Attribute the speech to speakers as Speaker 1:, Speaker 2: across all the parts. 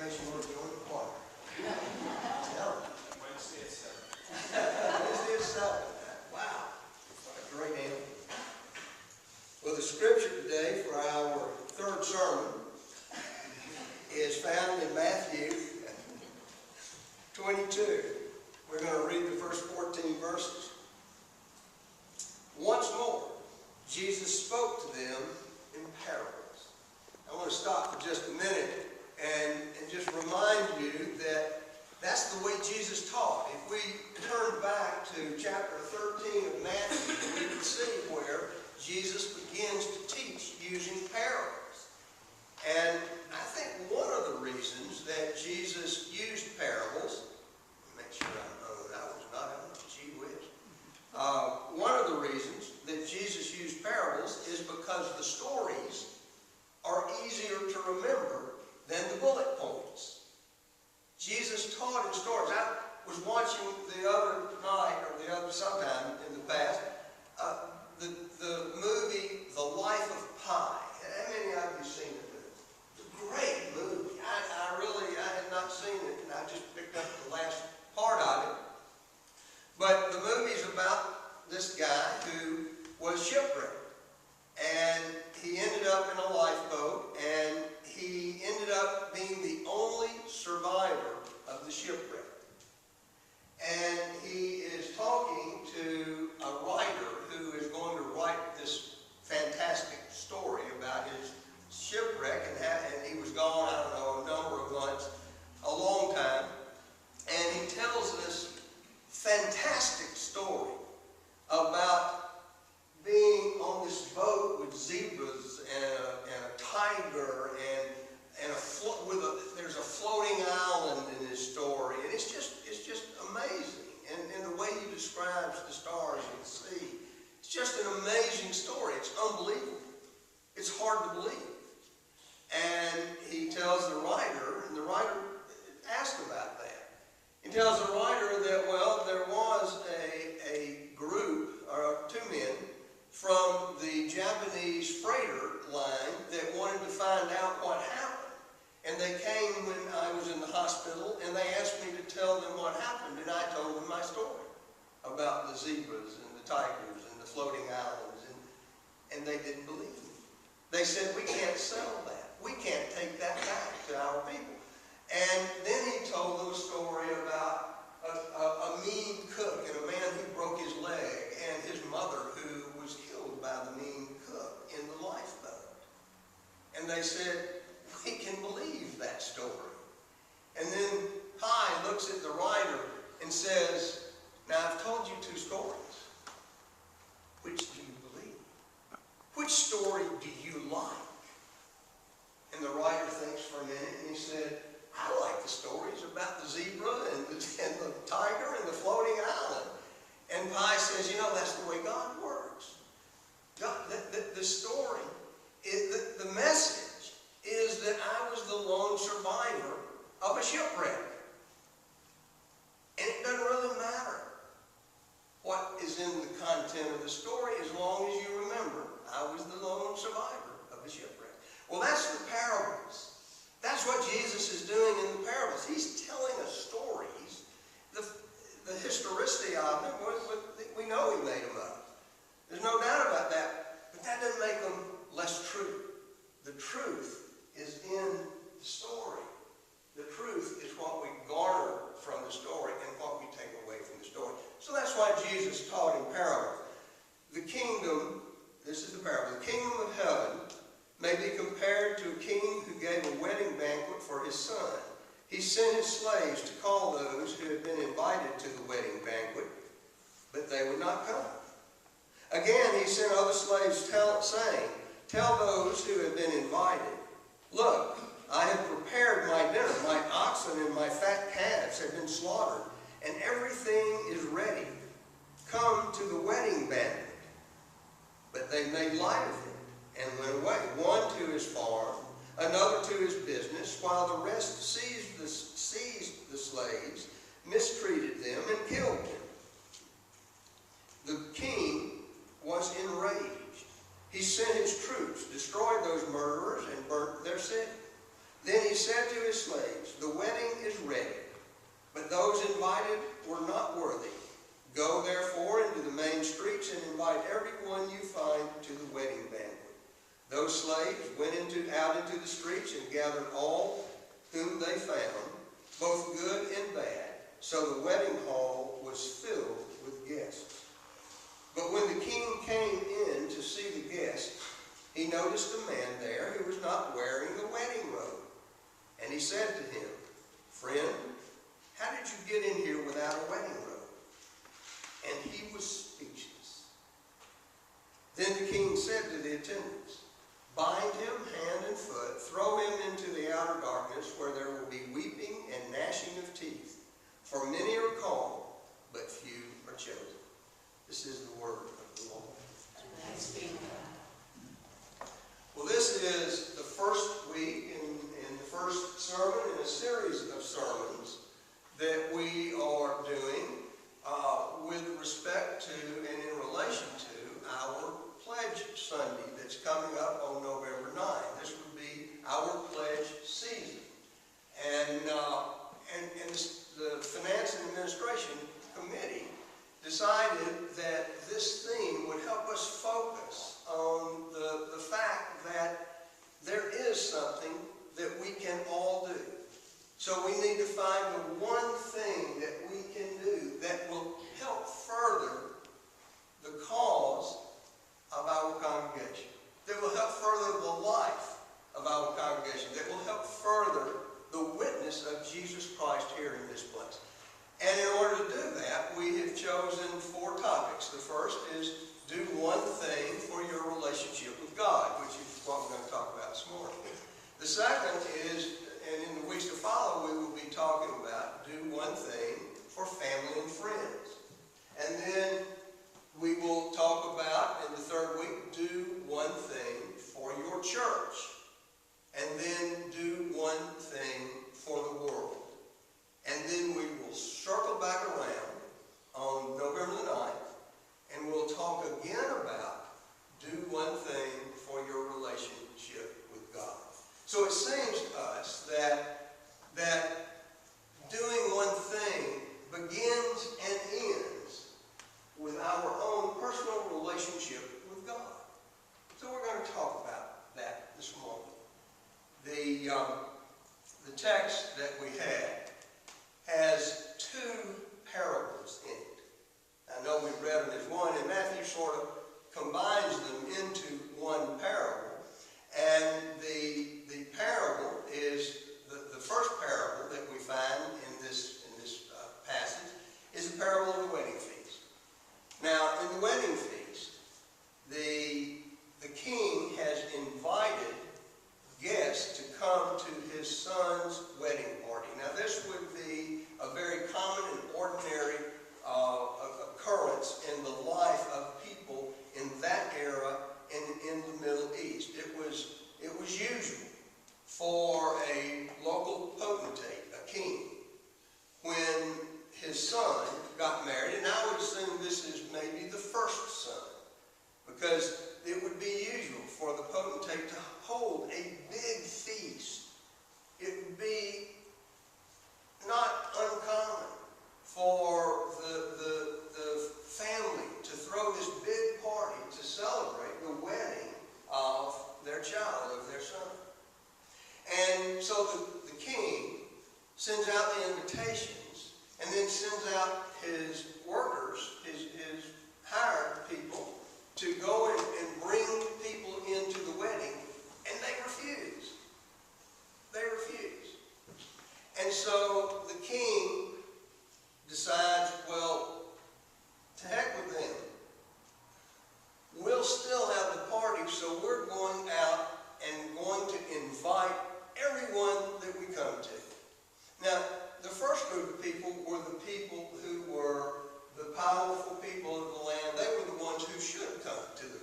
Speaker 1: Makes you want to join the choir. Tell them.
Speaker 2: Wednesday at 7.
Speaker 1: Wednesday at 7. Wow. What a great anthem. Well, the scripture today for our third sermon is found in Matthew 22. We're going to read the first 14 verses. Once more, Jesus spoke to them in parables. I want to stop for just a minute and just remind you that that's the way Jesus taught. If we turn back to chapter 13 of Matthew, we can see where Jesus begins to teach using parables. And I think one of the reasons that Jesus used parables, make sure I was not on it, gee whiz. One of the reasons that Jesus used parables is because the stories are easier to remember than the bullet points. Jesus taught in stories. I was watching the other night, or sometime in the past, the movie The Life of Pi. How many of you seen it? It's a great movie. I had not seen it, and I just picked up the last part of it. But the movie's about this guy who was shipwrecked. And he ended up in a lifeboat, and he ended up being the only survivor of the shipwreck. And he is talking to a writer who is going to write this fantastic story about his shipwreck, and he was gone, I don't know, a number of months, a long time. And he tells this fantastic story about being on this boat with zebras and a tiger and there's a floating island in this story, and it's just amazing. And the way he describes the stars and the sea, it's just an amazing story. It's unbelievable. It's hard to believe. And he tells the writer, and the writer asked about that. He tells the writer that, well, there was a group, or two men, from the Japanese freighter line that wanted to find out what happened. And they came when I was in the hospital, and they asked me to tell them what happened, and I told them my story about the zebras and the tigers and the floating islands, and they didn't believe me. They said, we can't sell that. We can't take that back to our people. And then he told them a story about a mean cook and a man who broke his leg, and his mother who was killed by the mean cook in the lifeboat. And they said, we can believe that story. And then Pi looks at the writer and says, now I've told you two stories. Which do you believe? Which story do you like? And the writer thinks for a minute, and he said, I like the stories about the zebra and the tiger and the floating island. And Pi says, that's the way God works. God, the story, the message is that I was the lone survivor of a shipwreck. And it doesn't really matter what is in the content of the story as long as you remember I was the lone survivor of the shipwreck. Well, that's the parables. That's what Jesus is doing in the parables. He's telling us stories. The historicity of them, we know he made them up. There's no doubt about that. But that doesn't make them less true. The truth is in the story. The truth is what we garner from the story and what we take away from the story. So that's why Jesus taught in parables. The kingdom, this is the parable, the kingdom of heaven may be compared to a king who gave a wedding banquet for his son. He sent his slaves to call those who had been invited to the wedding banquet, but they would not come. Again, he sent other slaves saying, tell those who had been invited, look, I have prepared my dinner. My oxen and my fat calves have been slaughtered, and everything is ready. Come to the wedding banquet. But they made light of it and went away, one to his farm, another to his business, while the rest seized the slaves, mistreated them, and killed them. The king was enraged. He sent his troops, destroyed those murderers, and burnt their city. Then he said to his slaves, "The wedding is ready, but those invited were not worthy. Go therefore into the main streets and invite everyone you find to the wedding banquet." Those slaves went out into the streets and gathered all whom they found, both good and bad. So the wedding hall was filled with guests. But when the king came in to see the guests, he noticed a man there who was not wearing a wedding robe. And he said to him, "Friend, how did you get in here without a wedding robe?" And he was speechless. Then the king said to the attendants, "Bind him hand and foot, throw him into the outer darkness, where there will be weeping and gnashing of teeth. For many are called, but few are chosen." This is the word of the Lord.
Speaker 2: Thanks be to God.
Speaker 1: Well, this is the first week in the first sermon in a series of sermons that we are doing with respect to and in relation to our Pledge Sunday that's coming up on November 9. This would be our pledge season. And the Finance and Administration Committee decided that this theme would help us focus on the fact that there is something that we can all do. So we need to find the one thing that we can do that will help further the cause of our congregation, that will help further the life of our congregation, that will help further the witness of Jesus Christ here in this place. And in order to do that, we have chosen 4 topics. The first is do one thing for your relationship with God, which is what we're going to talk about this morning. The second is, and in the weeks to follow, we will be talking about do one thing for family and friends. And then we will talk about, in the third week, do one thing for your church. And then do one thing for the world. And then we will circle back around on November the 9th, and we'll talk again about do one thing for your relationship with God. So it seems to us that doing one thing begins and ends with our own personal relationship with God. So we're going to talk about that this morning. The text that we had has 2 parables in it. I know we've read them as one, and Matthew sort of combines them into one parable. And the parable is, the first parable that we find in this passage is the parable of the wedding feast. Now, in the wedding feast, the king has invited guests to come to his son's wedding party. Now, this would be a very common and ordinary occurrence in the life of people in that era in the Middle East. It was usual for a local potentate, a king, when his son got married, and I would assume this is maybe the first son, because it would be usual for the potentate to hold a big feast. It would be not uncommon for the family to throw this big party to celebrate the wedding of their child, of their son. And so the king sends out the invitations and then sends out his workers, his hired people, to go and bring people into the wedding, and they refuse. They refuse. And so the king decides, well, to heck with them. We'll still have the party, so we're going out and going to invite everyone that we come to. Now, the first group of people were the people who were the powerful people of the land. They were the ones who should come to the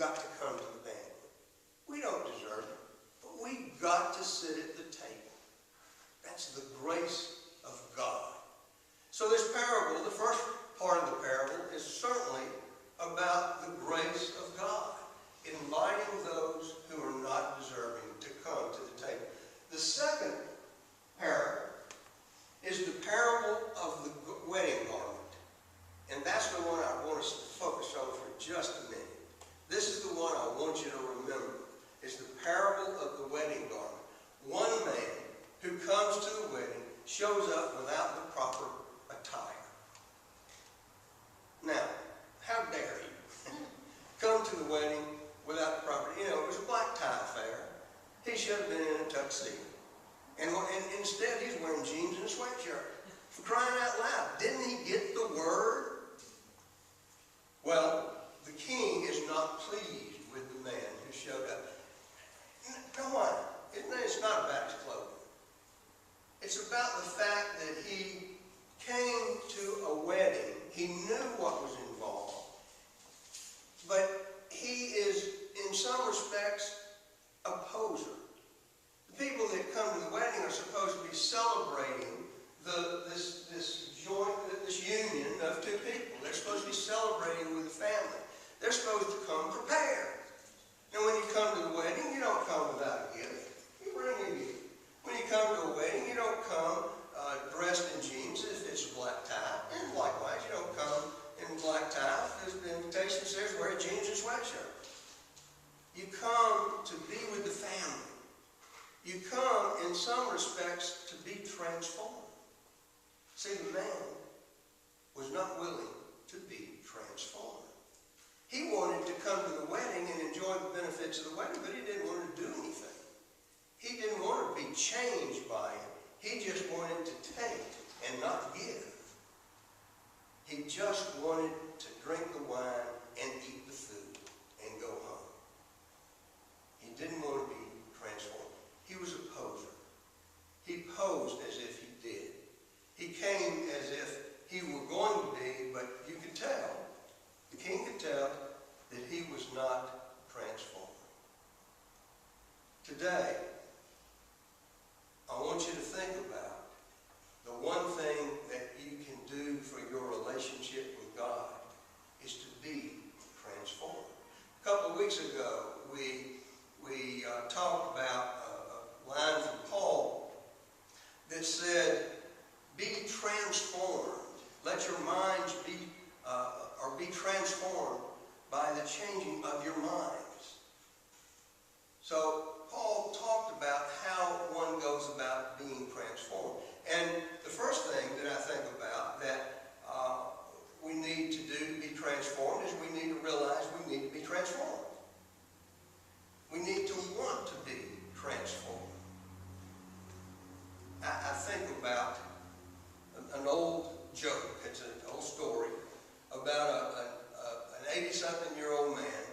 Speaker 1: got to come to the banquet. We don't deserve it, but we got to sit at the table. That's the grace of God. So this parable, the first part of the parable, is certainly about the grace of God, inviting those who are not deserving to come to the table. The second parable is the parable of the wedding garment. And that's the one I want us to focus on for just a minute. This is the one I want you to remember, is the parable of the wedding garment. One man who comes to the wedding shows up without the proper attire. Now, how dare you come to the wedding without the proper, it was a black tie affair. He should have been in a tuxedo. And instead, he's wearing jeans and a sweatshirt. For crying out loud, didn't he get the word? Well, the king is not pleased with the man who showed up. Come on, it's not about his clothing. It's about the fact that he came to a wedding. He knew what was involved. But he is, in some respects, a poser. The people that come to the wedding are supposed to be celebrating this union of two people. They're supposed to be celebrating with the family. They're supposed to come prepared. And when you come to the wedding, you don't come without a gift. You bring a gift. When you come to a wedding, you don't come dressed in jeans if it's a black tie. And likewise, you don't come in black tie if the invitation says wear jeans and sweatshirt. You come to be with the family. You come, in some respects, to be transformed. See, the man was not willing to be transformed. He wanted to come to the wedding and enjoy the benefits of the wedding, but he didn't want to do anything. He didn't want to be changed by it. He just wanted to take and not give. He just wanted to drink the wine and eat the food and go home. He didn't want to be transformed. He was a poser. He posed as if he did. He came as if he were going to be, but you could tell, the king could tell, that he was not transformed. Today, I want you to think about the one thing that you can do for your relationship with God is to be transformed. A couple of weeks ago, we talked about a line from Paul that said, be transformed. Let your minds be transformed by the changing of your minds. So Paul talked about how one goes about being transformed. And the first thing that I think about that we need to do to be transformed is we need to realize we need to be transformed. We need to want to be transformed. I think about an old joke. It's an old story about an 80-something-year-old man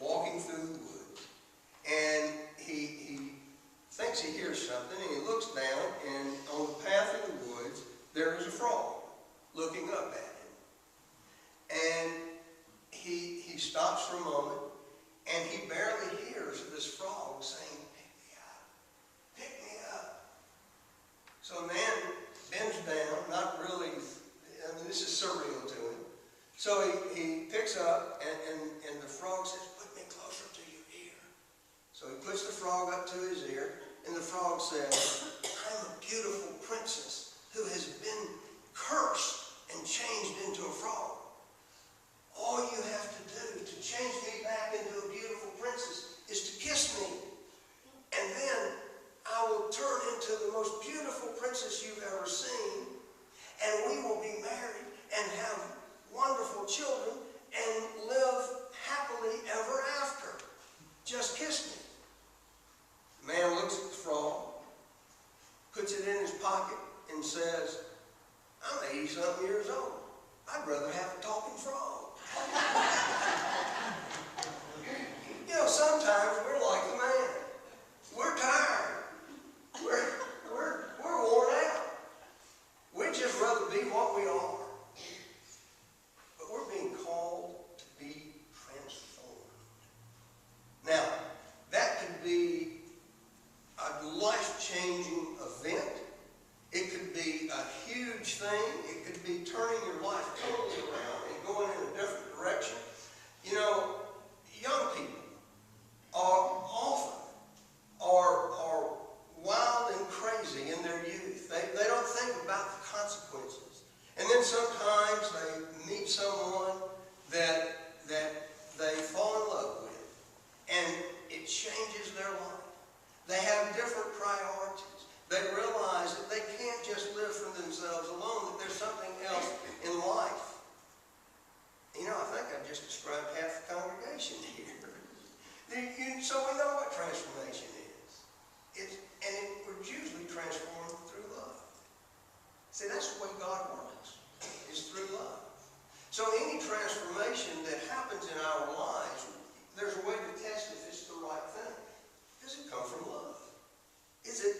Speaker 1: walking through the woods. And he thinks he hears something, and he looks down, and on the path of the woods, there is a frog looking up at him. And he stops for a moment, and he barely hears this frog saying, pick me up, pick me up. So a man bends down, not really, this is surreal to him. So he picks up, and the frog says, put me closer to your ear. So he puts the frog up to his ear, and the frog says, I'm a beautiful princess who has been cursed and changed into a frog. All you have to do to change me back into a beautiful princess is to kiss me. And then I will turn into the most beautiful princess you've ever seen, and we will be married and have wonderful children and live happily ever after. Just kiss me. The man looks at the frog, puts it in his pocket, and says, I'm 80-something years old. I'd rather have a talking frog. Sometimes we're like the man. We're tired. We're worn out. We'd just rather be what we are. But we're being called to be transformed. someone that they fall in love with, and it changes their life. They have different priorities. They realize that they can't just live for themselves alone, that there's something else in life. You know, I think I've just described half the congregation here. So we know what transformation is. We're usually transformed through love. See, that's the way God works, is through love. So any transformation that happens in our lives, there's a way to test if it's the right thing. Does it come from love? Is it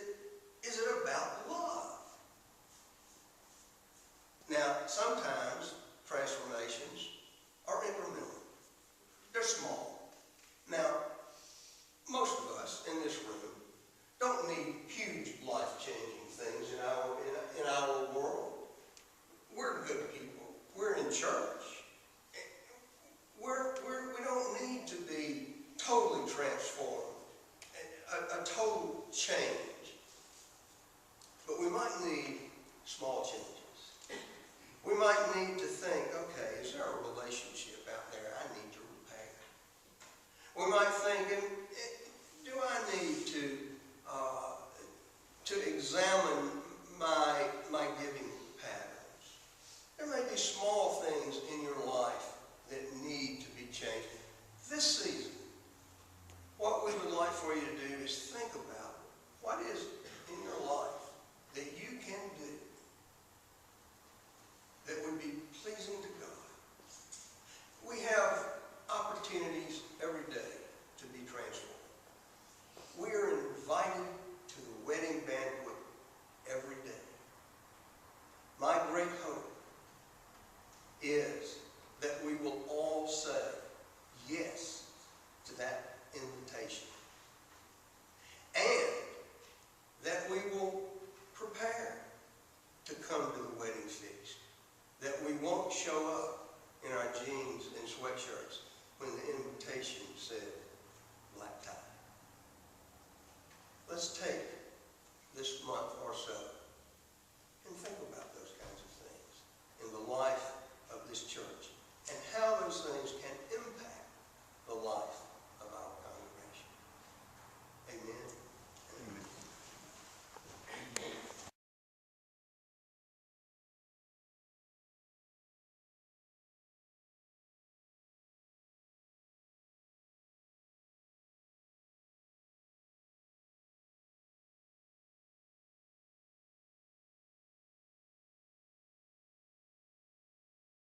Speaker 1: about love? Now, sometimes transformations are incremental. They're small. Now, most of us in this room don't need huge life-changing things in our world. We're good people. We're in church. We don't need to be totally transformed, a total change. But we might need small changes. We might need to think, okay, is there a relationship out there I need to repair? We might think, do I need to examine my giving patterns? There may be small things in your life that need to be changed. This season, what we would like for you to do is think about what is in your life that you can do that would be pleasing to God. We have opportunities every day to be transformed. We are invited to the wedding banquet every day. My great hope is that we will all say yes to that invitation. And that we will prepare to come to the wedding feast. That we won't show up in our jeans and sweatshirts when the invitation said black tie. Let's take